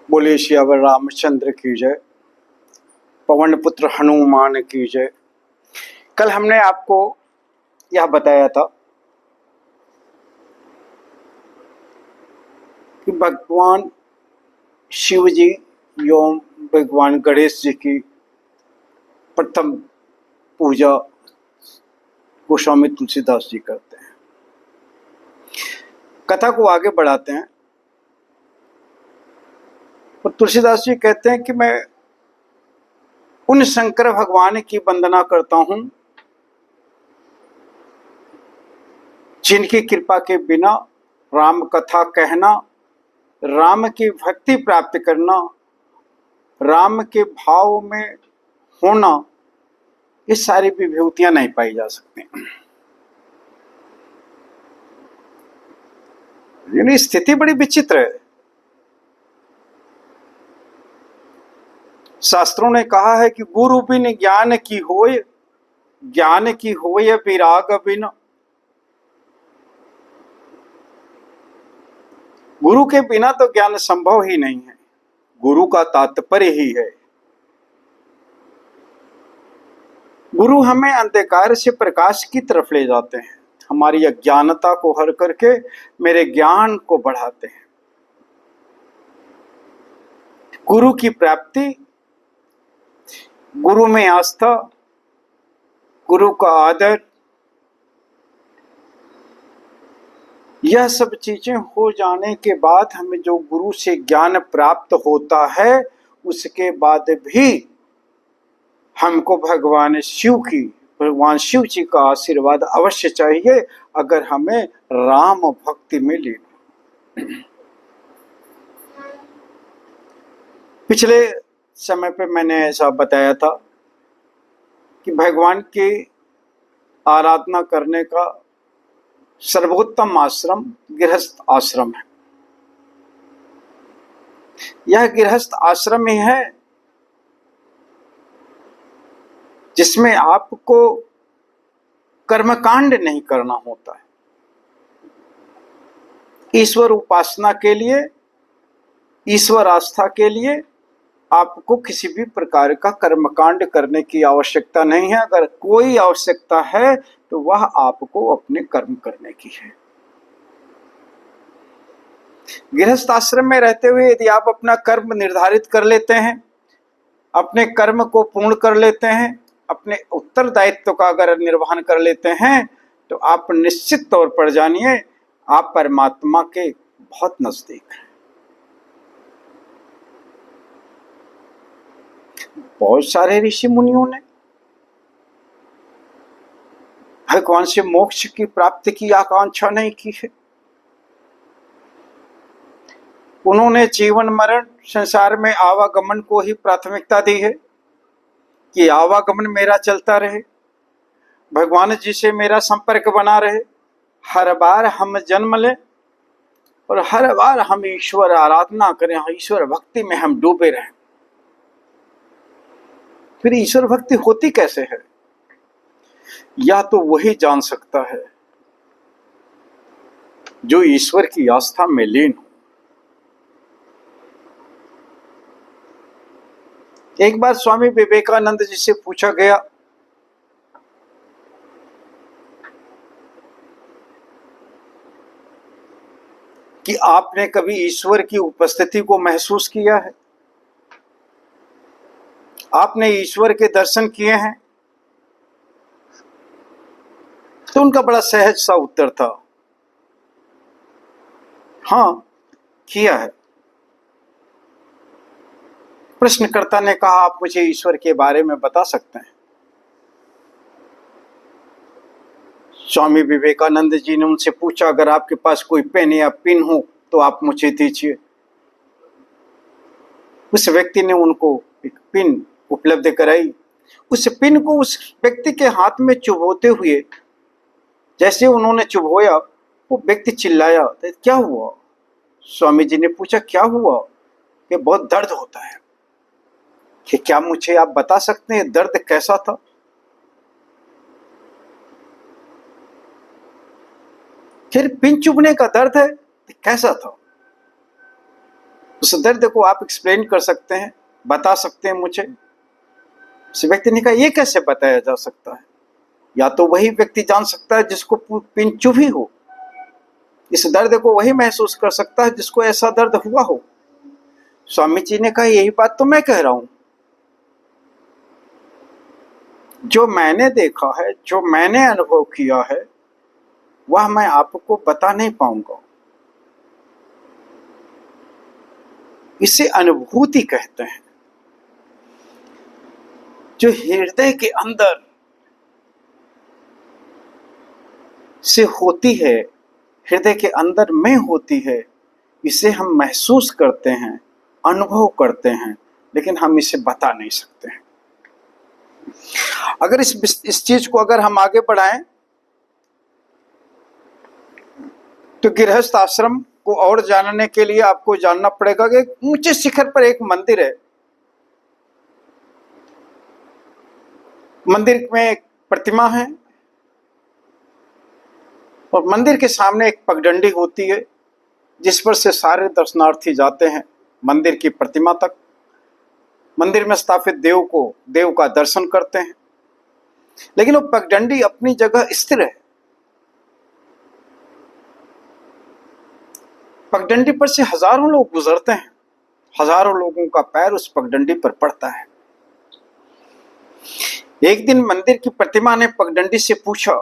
बोले सियावर रामचंद्र की जय। पवन पुत्र हनुमान की जय। कल हमने आपको यह बताया था कि भगवान शिव जी एवं भगवान गणेश जी की प्रथम पूजा गोस्वामी तुलसीदास जी करते हैं। कथा को आगे बढ़ाते हैं और तुलसीदास जी कहते हैं कि मैं उन शंकर भगवान की वंदना करता हूं जिनकी कृपा के बिना राम कथा कहना, राम की भक्ति प्राप्त करना, राम के भाव में होना, ये सारी विभूतियां नहीं पाई जा सकती। यानी स्थिति बड़ी विचित्र है। शास्त्रों ने कहा है कि गुरु बिन ज्ञान की होय, ज्ञान की होय विराग बिन। गुरु के बिना तो ज्ञान संभव ही नहीं है। गुरु का तात्पर्य ही है। गुरु हमें अंधकार से प्रकाश की तरफ ले जाते हैं, हमारी अज्ञानता को हर करके मेरे ज्ञान को बढ़ाते हैं। गुरु की प्राप्ति, गुरु में आस्था, गुरु का आदर, यह सब चीजें हो जाने के बाद हमें जो गुरु से ज्ञान प्राप्त होता है, उसके बाद भी हमको भगवान शिव जी का आशीर्वाद अवश्य चाहिए अगर हमें राम भक्ति में लेना। पिछले समय पे मैंने ऐसा बताया था कि भगवान की आराधना करने का सर्वोत्तम आश्रम गृहस्थ आश्रम है। यह गृहस्थ आश्रम ही है जिसमें आपको कर्मकांड नहीं करना होता है। ईश्वर उपासना के लिए, ईश्वर आस्था के लिए आपको किसी भी प्रकार का कर्मकांड करने की आवश्यकता नहीं है। अगर कोई आवश्यकता है तो वह आपको अपने कर्म करने की है। गृहस्थ आश्रम में रहते हुए यदि आप अपना कर्म निर्धारित कर लेते हैं, अपने कर्म को पूर्ण कर लेते हैं, अपने उत्तरदायित्व का अगर निर्वहन कर लेते हैं, तो आप निश्चित तौर पर जानिए आप परमात्मा के बहुत नजदीक हैं। बहुत सारे ऋषि मुनियों ने भगवान से मोक्ष की प्राप्ति की आकांक्षा नहीं की है। उन्होंने जीवन मरण संसार में आवागमन को ही प्राथमिकता दी है कि आवागमन मेरा चलता रहे, भगवान जी से मेरा संपर्क बना रहे, हर बार हम जन्म लें और हर बार हम ईश्वर आराधना करें, ईश्वर भक्ति में हम डूबे रहें। फिर ईश्वर भक्ति होती कैसे है? यह तो वही जान सकता है जो ईश्वर की आस्था में लीन हो। एक बार स्वामी विवेकानंद जी से पूछा गया कि आपने कभी ईश्वर की उपस्थिति को महसूस किया है? आपने ईश्वर के दर्शन किए हैं? तो उनका बड़ा सहज सा उत्तर था, हाँ किया है। प्रश्नकर्ता ने कहा, आप मुझे ईश्वर के बारे में बता सकते हैं? स्वामी विवेकानंद जी ने उनसे पूछा, अगर आपके पास कोई पेन या पिन हो तो आप मुझे दीजिए। उस व्यक्ति ने उनको एक पिन उपलब्ध कराई। उस पिन को उस व्यक्ति के हाथ में चुभोते हुए जैसे उन्होंने चुभोया, वो व्यक्ति चिल्लाया, तो क्या हुआ? स्वामी जी ने पूछा, क्या हुआ? कि बहुत दर्द होता है। कि क्या मुझे आप बता सकते हैं दर्द कैसा था? फिर पिन चुभने का दर्द है, कैसा था? उस दर्द को आप एक्सप्लेन कर सकते हैं, बता सकते हैं मुझे? उस व्यक्ति ने कहा ये कैसे बताया जा सकता है, या तो वही व्यक्ति जान सकता है जिसको पिन चुभी हो, इस दर्द को वही महसूस कर सकता है जिसको ऐसा दर्द हुआ हो। स्वामी जी ने कहा यही बात तो मैं कह रहा हूं, जो मैंने देखा है, जो मैंने अनुभव किया है, वह मैं आपको बता नहीं पाऊंगा। इसे अनुभूति कहते हैं, जो हृदय के अंदर से होती है, हृदय के अंदर में होती है। इसे हम महसूस करते हैं, अनुभव करते हैं, लेकिन हम इसे बता नहीं सकते हैं। अगर इस चीज को अगर हम आगे बढ़ाएं तो गृहस्थ आश्रम को और जानने के लिए आपको जानना पड़ेगा कि ऊंचे शिखर पर एक मंदिर है। मंदिर में एक प्रतिमा है और मंदिर के सामने एक पगडंडी होती है जिस पर से सारे दर्शनार्थी जाते हैं मंदिर की प्रतिमा तक। मंदिर में स्थापित देव का दर्शन करते हैं, लेकिन वो पगडंडी अपनी जगह स्थिर है। पगडंडी पर से हजारों लोग गुजरते हैं, हजारों लोगों का पैर उस पगडंडी पर पड़ता है। एक दिन मंदिर की प्रतिमा ने पगडंडी से पूछा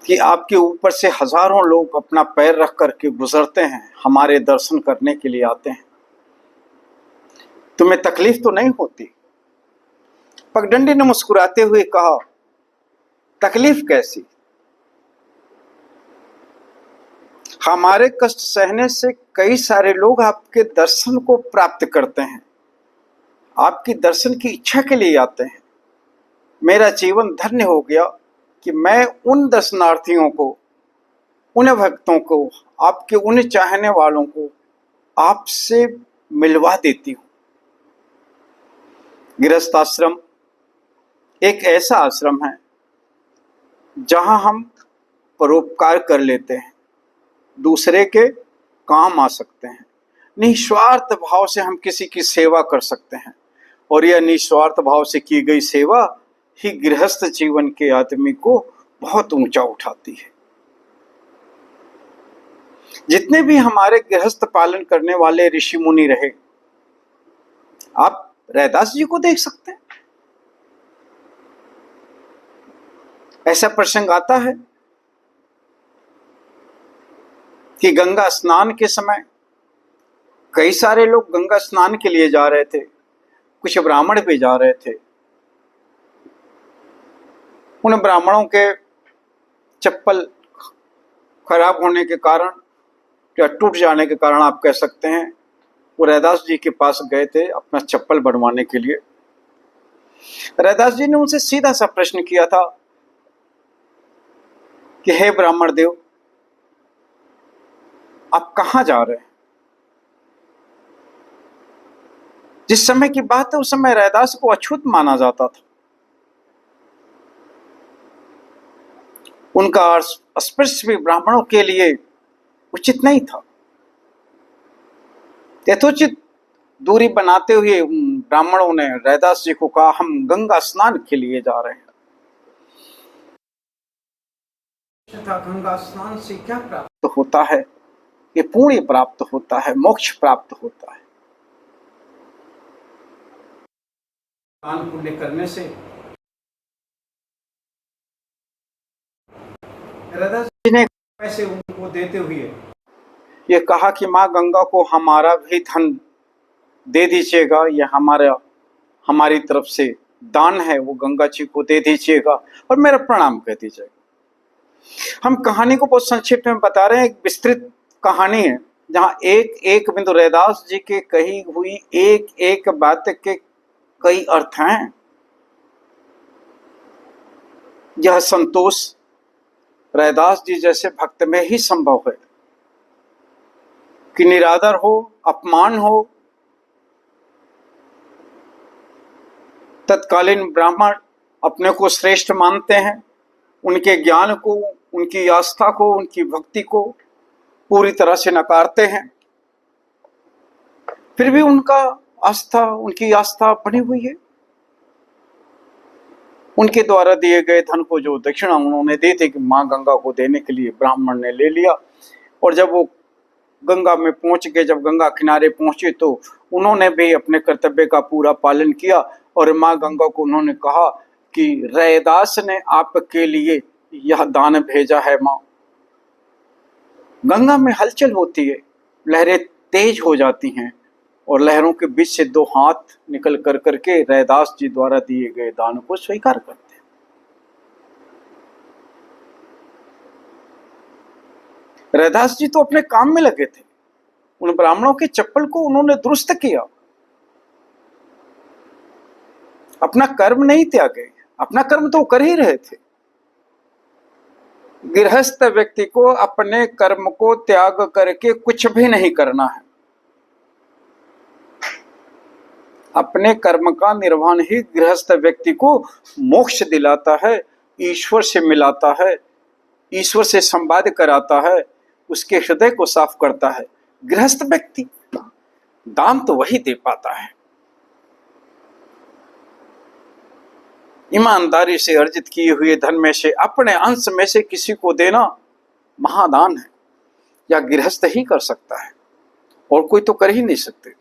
कि आपके ऊपर से हजारों लोग अपना पैर रख करके गुजरते हैं, हमारे दर्शन करने के लिए आते हैं, तुम्हें तकलीफ तो नहीं होती? पगडंडी ने मुस्कुराते हुए कहा, तकलीफ कैसी? हमारे कष्ट सहने से कई सारे लोग आपके दर्शन को प्राप्त करते हैं, आपकी दर्शन की इच्छा के लिए आते हैं। मेरा जीवन धन्य हो गया कि मैं उन दर्शनार्थियों को, उन भक्तों को, आपके उन चाहने वालों को आपसे मिलवा देती हूं। गृहस्थ आश्रम एक ऐसा आश्रम है जहां हम परोपकार कर लेते हैं, दूसरे के काम आ सकते हैं, निस्वार्थ भाव से हम किसी की सेवा कर सकते हैं, और यह निस्वार्थ भाव से की गई सेवा ही गृहस्थ जीवन के आदमी को बहुत ऊंचा उठाती है। जितने भी हमारे गृहस्थ पालन करने वाले ऋषि मुनि रहे, आप रैदास जी को देख सकते हैं। ऐसा प्रसंग आता है कि गंगा स्नान के समय कई सारे लोग गंगा स्नान के लिए जा रहे थे, कुछ ब्राह्मण भी जा रहे थे। उन ब्राह्मणों के चप्पल खराब होने के कारण या टूट जाने के कारण आप कह सकते हैं, वो रैदास जी के पास गए थे अपना चप्पल बनवाने के लिए। रैदास जी ने उनसे सीधा सा प्रश्न किया था कि हे ब्राह्मण देव, आप कहां जा रहे हैं? जिस समय की बात है उस समय रैदास को अछूत माना जाता था। उनका स्पर्श भी ब्राह्मणों के लिए उचित नहीं था। यथोचित दूरी बनाते हुए ब्राह्मणों ने रैदास जी को कहा, हम गंगा स्नान के लिए जा रहे हैं। गंगा स्नान से क्या प्राप्त होता है? ये पुण्य प्राप्त होता है, मोक्ष प्राप्त होता है। दान पुण्य करने से रैदास जी ने पैसे उनको देते हुए ये कहा कि माँ गंगा को हमारा भी धन दे दीजिएगा, यह हमारी तरफ से दान है, वो गंगा जी को दे दीजिएगा और मेरा प्रणाम कह दीजिएगा। हम कहानी को बहुत संक्षिप्त में बता रहे हैं। एक विस्तृत कहानी है जहां एक एक बिंदु रैदास जी के कही हुई एक एक बात के कई अर्थ हैं। यह संतोष रैदास जी जैसे भक्त में ही संभव है कि निरादर हो, अपमान हो, तत्कालीन ब्राह्मण अपने को श्रेष्ठ मानते हैं, उनके ज्ञान को, उनकी आस्था को, उनकी भक्ति को पूरी तरह से नकारते हैं, फिर भी उनकी आस्था बनी हुई है। उनके द्वारा दिए गए धन को जो दक्षिणा उन्होंने दी थी कि मां गंगा को देने के लिए ब्राह्मण ने ले लिया, और जब वो गंगा में पहुंच गए, जब गंगा किनारे पहुंचे तो उन्होंने भी अपने कर्तव्य का पूरा पालन किया और मां गंगा को उन्होंने कहा कि रैदास ने आपके लिए यह दान भेजा है। मां गंगा में हलचल होती है, लहरें तेज हो जाती हैं और लहरों के बीच से दो हाथ निकल करके रैदास जी द्वारा दिए गए दान को स्वीकार करते हैं। रैदास जी तो अपने काम में लगे थे, उन ब्राह्मणों के चप्पल को उन्होंने दुरुस्त किया, अपना कर्म नहीं त्यागे, अपना कर्म तो कर ही रहे थे। गृहस्थ व्यक्ति को अपने कर्म को त्याग करके कुछ भी नहीं करना है। अपने कर्म का निर्वहन ही गृहस्थ व्यक्ति को मोक्ष दिलाता है, ईश्वर से मिलाता है, ईश्वर से संवाद कराता है, उसके हृदय को साफ करता है। गृहस्थ व्यक्ति दान तो वही दे पाता है। ईमानदारी से अर्जित किए हुए धन में से अपने अंश में से किसी को देना महादान है, या गृहस्थ ही कर सकता है, और कोई तो कर ही नहीं सकते।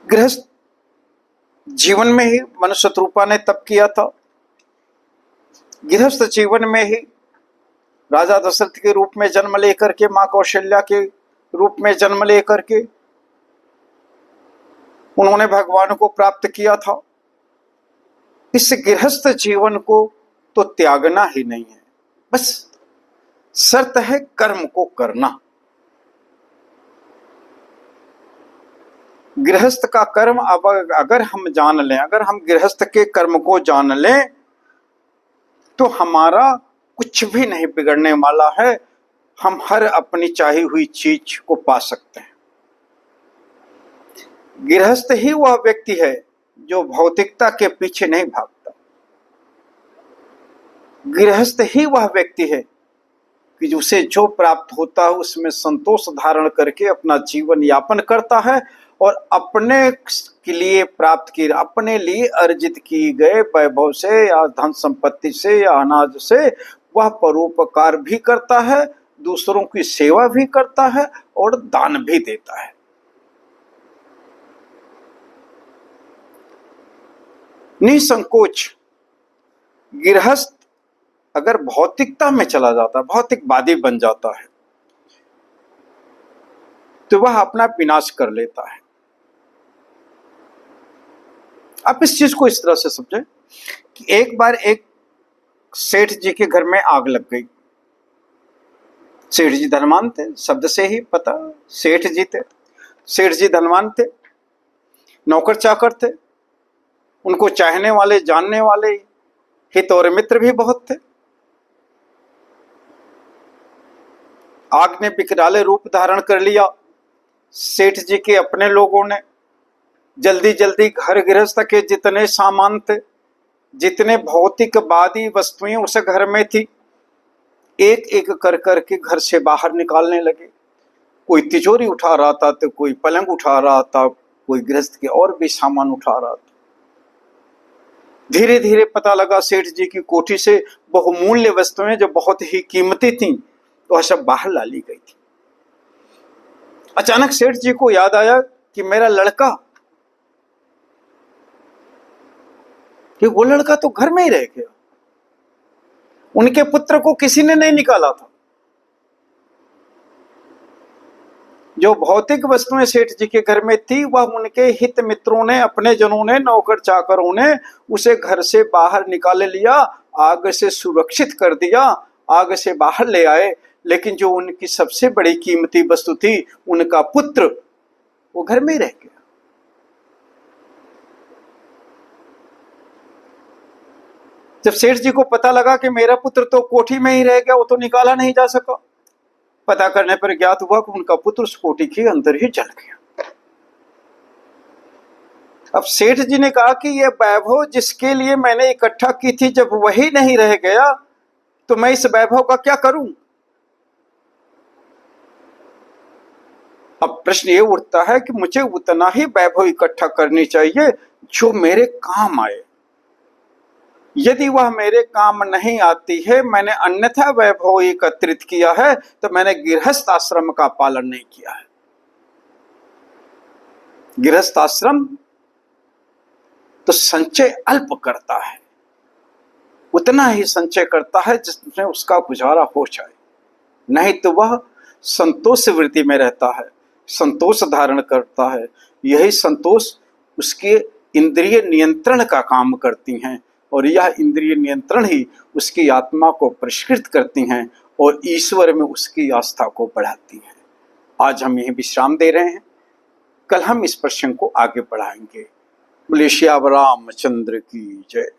गृहस्थ जीवन में ही मनुष्य शत्रुपा ने तप किया था। गृहस्थ जीवन में ही राजा दशरथ के रूप में जन्म लेकर के, मां कौशल्या के रूप में जन्म लेकर के उन्होंने भगवान को प्राप्त किया था। इस गृहस्थ जीवन को तो त्यागना ही नहीं है, बस शर्त है कर्म को करना। गृहस्थ का कर्म अब अगर हम जान लें, अगर हम गृहस्थ के कर्म को जान लें तो हमारा कुछ भी नहीं बिगड़ने वाला है। हम हर अपनी चाही हुई चीज को पा सकते हैं। गृहस्थ ही वह व्यक्ति है जो भौतिकता के पीछे नहीं भागता। गृहस्थ ही वह व्यक्ति है कि उसे जो प्राप्त होता है उसमें संतोष धारण करके अपना जीवन यापन करता है, और अपने के लिए प्राप्त की, अपने लिए अर्जित की गए वैभव से या धन संपत्ति से या अनाज से वह परोपकार भी करता है, दूसरों की सेवा भी करता है और दान भी देता है। निसंकोच गृहस्थ अगर भौतिकता में चला जाता है, भौतिकवादी बन जाता है, तो वह अपना विनाश कर लेता है। आप इस चीज को इस तरह से समझें कि एक बार एक सेठ जी के घर में आग लग गई। सेठ जी धनवान थे, शब्द से ही पता सेठ जी थे। सेठ जी धनवान थे, नौकर चाकर थे, उनको चाहने वाले, जानने वाले हित और मित्र भी बहुत थे। आग ने विकराल रूप धारण कर लिया। सेठ जी के अपने लोगों ने जल्दी जल्दी घर गृहस्थ के जितने सामान थे, जितने भौतिकवादी वस्तुएं उस घर में थी, एक एक कर करके घर से बाहर निकालने लगे। कोई तिजोरी उठा रहा था तो कोई पलंग उठा रहा था, कोई गृहस्थ के और भी सामान उठा रहा था। धीरे धीरे पता लगा सेठ जी की कोठी से बहुमूल्य वस्तुएं जो बहुत ही कीमती थीं वह सब बाहर ला ली गई थी। अचानक सेठ जी को याद आया कि मेरा लड़का, कि वो लड़का तो घर में ही रह गया, उनके पुत्र को किसी ने नहीं निकाला था। जो भौतिक वस्तुएं सेठ जी के घर में थी वह उनके हित मित्रों ने, अपने जनों ने, नौकर चाकरों ने उसे घर से बाहर निकाल लिया, आग से सुरक्षित कर दिया, आग से बाहर ले आए। लेकिन जो उनकी सबसे बड़ी कीमती वस्तु थी, उनका पुत्र, वो घर में ही रह गया। जब सेठ जी को पता लगा कि मेरा पुत्र तो कोठी में ही रह गया, वो तो निकाला नहीं जा सका, पता करने पर ज्ञात हुआ कि उनका पुत्र उस कोठी के अंदर ही जल गया। अब सेठ जी ने कहा कि यह वैभव जिसके लिए मैंने इकट्ठा की थी, जब वही नहीं रह गया तो मैं इस वैभव का क्या करूं? अब प्रश्न ये उठता है कि मुझे उतना ही वैभव इकट्ठा करनी चाहिए जो मेरे काम आए। यदि वह मेरे काम नहीं आती है, मैंने अन्यथा वैभव एकत्रित किया है, तो मैंने गृहस्थ आश्रम का पालन नहीं किया है। गृहस्थ आश्रम तो संचय अल्प करता है, उतना ही संचय करता है जिसमें उसका गुजारा हो जाए, नहीं तो वह संतोष वृत्ति में रहता है, संतोष धारण करता है। यही संतोष उसके इंद्रिय नियंत्रण का काम करती हैं, और यह इंद्रिय नियंत्रण ही उसकी आत्मा को परिष्कृत करती हैं और ईश्वर में उसकी आस्था को बढ़ाती हैं। आज हम यहीं विश्राम दे रहे हैं, कल हम इस प्रसंग को आगे बढ़ाएंगे। बोले श्याम रामचंद्र की जय।